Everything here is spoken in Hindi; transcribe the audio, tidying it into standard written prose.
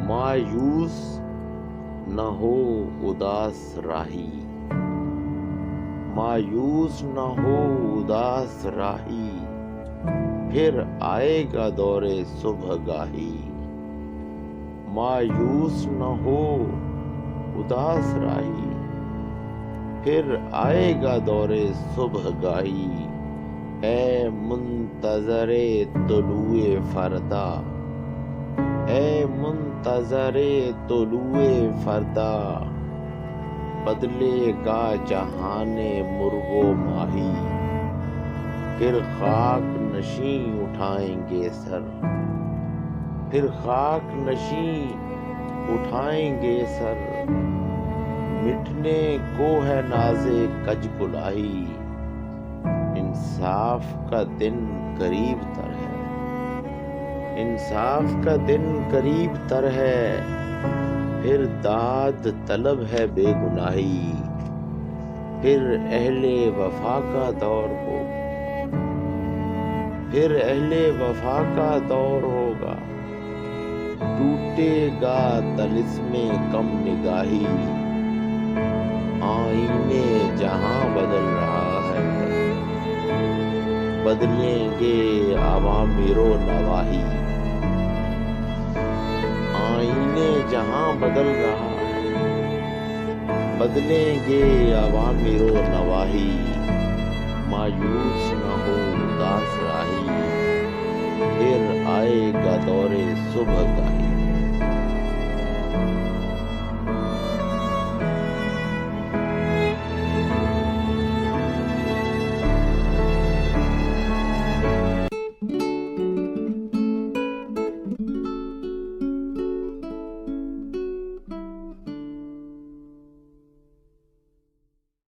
मायूस न हो उदास राही, मायूस न हो उदास राही, फिर आएगा दौरे सुबहगाही। मायूस न हो उदास राही, फिर आएगा दौरे सुबहगाही। ऐ मुंतज़रे तुलूए फरदा, ऐ मुंतज़रे तुलूए फरदा, बदलेगा जहाने मुर्गो माही। फिर खाक नशी उठाएंगे सर, फिर खाक नशी उठाएंगे सर, मिटने को है नाज़े कज कुलाही। इंसाफ का दिन करीब तर है, इंसाफ का दिन करीब तर है, फिर दाद तलब है बेगुनाही। फिर अहले वफा का दौर हो, फिर अहले वफा का दौर होगा, टूटेगा तलिस्मे कम निगाही। आईने जहां बदल रहा है, बदलेंगे अवामिरो नवाही। आईने जहां बदल रहा है, बदलेंगे अवामिरो नवाही। मायूस न हो उदास राही, फिर आएगा दौरे सुबहगाही।